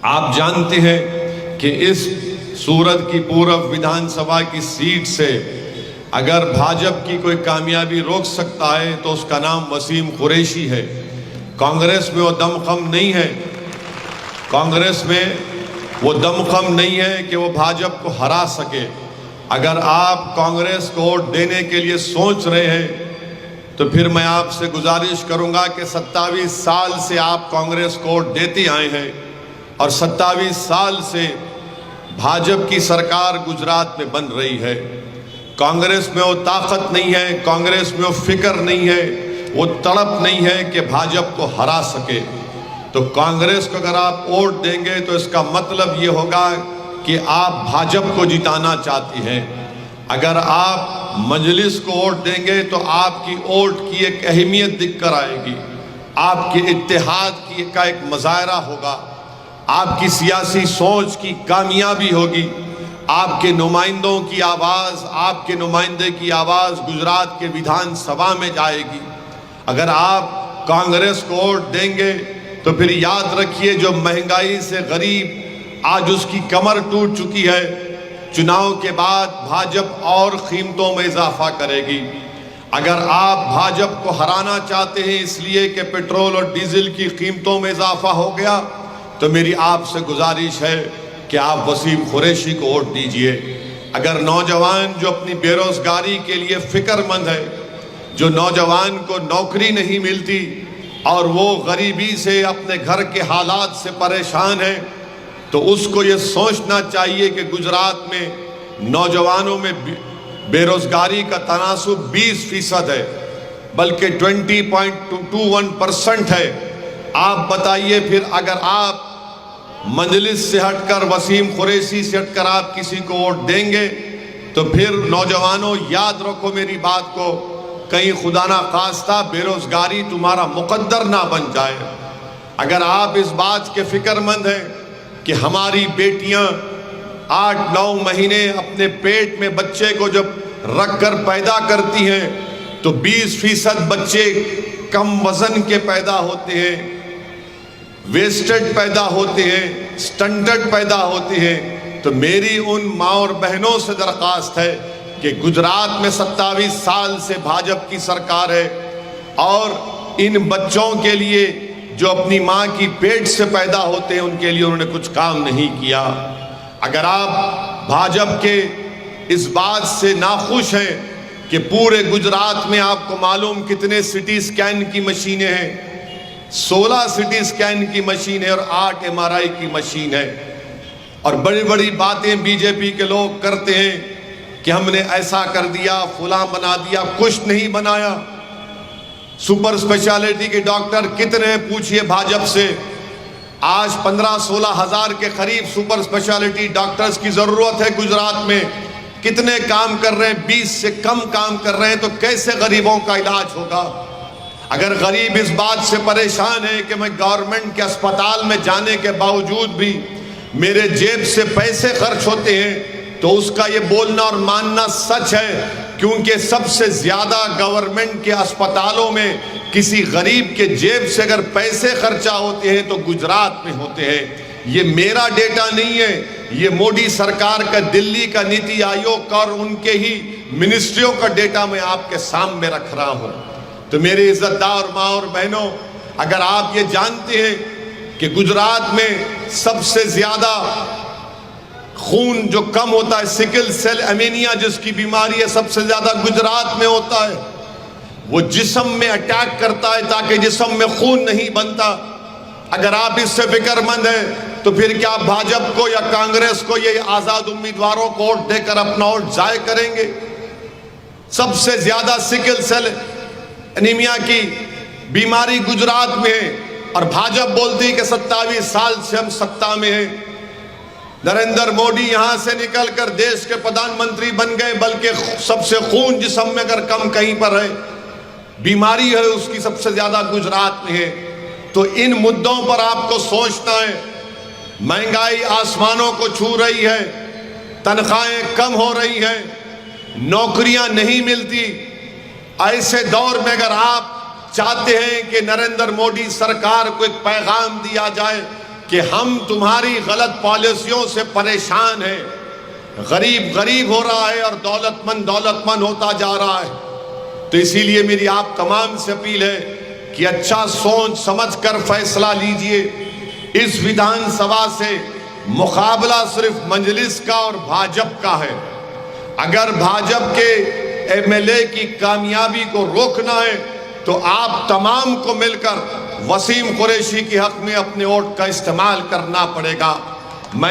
आप जानते हैं कि इस सूरत की पूर्व विधानसभा की सीट से अगर भाजपा की कोई कामयाबी रोक सकता है तो उसका नाम वसीम कुरैशी है। कांग्रेस में वो दमखम नहीं है, कांग्रेस में वो दमखम नहीं है कि वो भाजपा को हरा सके। अगर आप कांग्रेस को वोट देने के लिए सोच रहे हैं तो फिर मैं आपसे गुजारिश करूंगा कि 27 साल से आप कांग्रेस को वोट देते आए हैं और 27 साल से भाजपा की सरकार गुजरात में बन रही है। कांग्रेस में वो ताकत नहीं है, कांग्रेस में वो फिक्र नहीं है, वो तड़प नहीं है कि भाजपा को हरा सके। तो कांग्रेस को अगर आप वोट देंगे तो इसका मतलब ये होगा कि आप भाजपा को जिताना चाहते हैं। अगर आप मजलिस को वोट देंगे तो आपकी वोट की एक अहमियत दिखकर आएगी, आपके इत्तेहाद की का एक मुजाहरा होगा, आपकी सियासी सोच की कामयाबी होगी, आपके नुमाइंदों की आवाज़, आपके नुमाइंदे की आवाज़ गुजरात के विधानसभा में जाएगी। अगर आप कांग्रेस को वोट देंगे तो फिर याद रखिए, जो महंगाई से गरीब आज उसकी कमर टूट चुकी है, चुनाव के बाद भाजपा और कीमतों में इजाफा करेगी। अगर आप भाजपा को हराना चाहते हैं इसलिए कि पेट्रोल और डीजल की कीमतों में इजाफा हो गया, तो मेरी आपसे गुजारिश है कि आप वसीम कुरैशी को वोट दीजिए। अगर नौजवान जो अपनी बेरोजगारी के लिए फिक्रमंद है, जो नौजवान को नौकरी नहीं मिलती और वो गरीबी से अपने घर के हालात से परेशान है, तो उसको ये सोचना चाहिए कि गुजरात में नौजवानों में बेरोजगारी का तनासुब 20% है, बल्कि 20.21% है। आप बताइए फिर अगर आप मजलिस से हटकर, वसीम कुरैशी से हटकर आप किसी को वोट देंगे तो फिर नौजवानों याद रखो मेरी बात को, कहीं खुदा ना खास्ता बेरोजगारी तुम्हारा मुकद्दर ना बन जाए। अगर आप इस बात के फिक्रमंद हैं कि हमारी बेटियां 8-9 महीने अपने पेट में बच्चे को जब रखकर पैदा करती हैं तो 20% बच्चे कम वजन के पैदा होते हैं, वेस्टेड पैदा होते हैं, स्टंटेड पैदा होते हैं। तो मेरी उन माँ और बहनों से दरख्वास्त है कि गुजरात में 27 साल से भाजपा की सरकार है और इन बच्चों के लिए जो अपनी माँ की पेट से पैदा होते हैं उनके लिए उन्होंने कुछ काम नहीं किया। अगर आप भाजपा के इस बात से नाखुश हैं कि पूरे गुजरात में आपको मालूम कितने सिटी स्कैन की मशीनें हैं, 16 सिटी स्कैन की मशीन है और 8 MRI की मशीन है, और बड़ी बड़ी बातें बीजेपी के लोग करते हैं कि हमने ऐसा कर दिया, फुला बना दिया। कुछ नहीं बनाया। सुपर स्पेशलिटी के डॉक्टर कितने हैं पूछिए भाजपा से। आज 15-16 हज़ार के करीब सुपर स्पेशलिटी डॉक्टर्स की जरूरत है गुजरात में। कितने काम कर रहे हैं? 20 से कम काम कर रहे हैं। तो कैसे गरीबों का इलाज होगा? अगर गरीब इस बात से परेशान है कि मैं गवर्नमेंट के अस्पताल में जाने के बावजूद भी मेरे जेब से पैसे खर्च होते हैं, तो उसका ये बोलना और मानना सच है, क्योंकि सबसे ज्यादा गवर्नमेंट के अस्पतालों में किसी गरीब के जेब से अगर पैसे खर्चा होते हैं तो गुजरात में होते हैं। ये मेरा डेटा नहीं है, ये मोदी सरकार का, दिल्ली का नीति आयोग का और उनके ही मिनिस्ट्रियों का डेटा मैं आपके सामने रख रहा हूं। तो मेरे इज्जतदार माँ और बहनों, अगर आप ये जानते हैं कि गुजरात में सबसे ज्यादा खून जो कम होता है, सिकल सेल एनीमिया जिसकी बीमारी है, सबसे ज्यादा गुजरात में होता है। वो जिस्म में अटैक करता है ताकि जिस्म में खून नहीं बनता। अगर आप इससे फिक्रमंद हैं तो फिर क्या भाजपा को या कांग्रेस को, ये आजाद उम्मीदवारों को वोट देकर अपना वोट जाय करेंगे? सबसे ज्यादा सिकल सेल एनीमिया की बीमारी गुजरात में है और भाजपा बोलती है कि 27 साल से हम सत्ता में हैं। नरेंद्र मोदी यहां से निकलकर देश के प्रधानमंत्री बन गए, बल्कि सबसे खून जिस्म में अगर कम कहीं पर है, बीमारी है उसकी सबसे ज्यादा गुजरात में है। तो इन मुद्दों पर आपको सोचना है। महंगाई आसमानों को छू रही है, तनख्वाहें कम हो रही हैं, नौकरियां नहीं मिलती। ऐसे दौर में अगर आप चाहते हैं कि नरेंद्र मोदी सरकार को एक पैगाम दिया जाए कि हम तुम्हारी गलत पॉलिसियों से परेशान हैं, गरीब गरीब हो रहा है और दौलतमंद होता जा रहा है। तो इसीलिए मेरी आप तमाम से अपील है कि अच्छा सोच समझ कर फैसला लीजिए। इस विधानसभा से मुकाबला सिर्फ मजलिस का और भाजपा का है। अगर भाजपा के एमएलए की कामयाबी को रोकना है तो आप तमाम को मिलकर वसीम कुरैशी के हक में अपने वोट का इस्तेमाल करना पड़ेगा।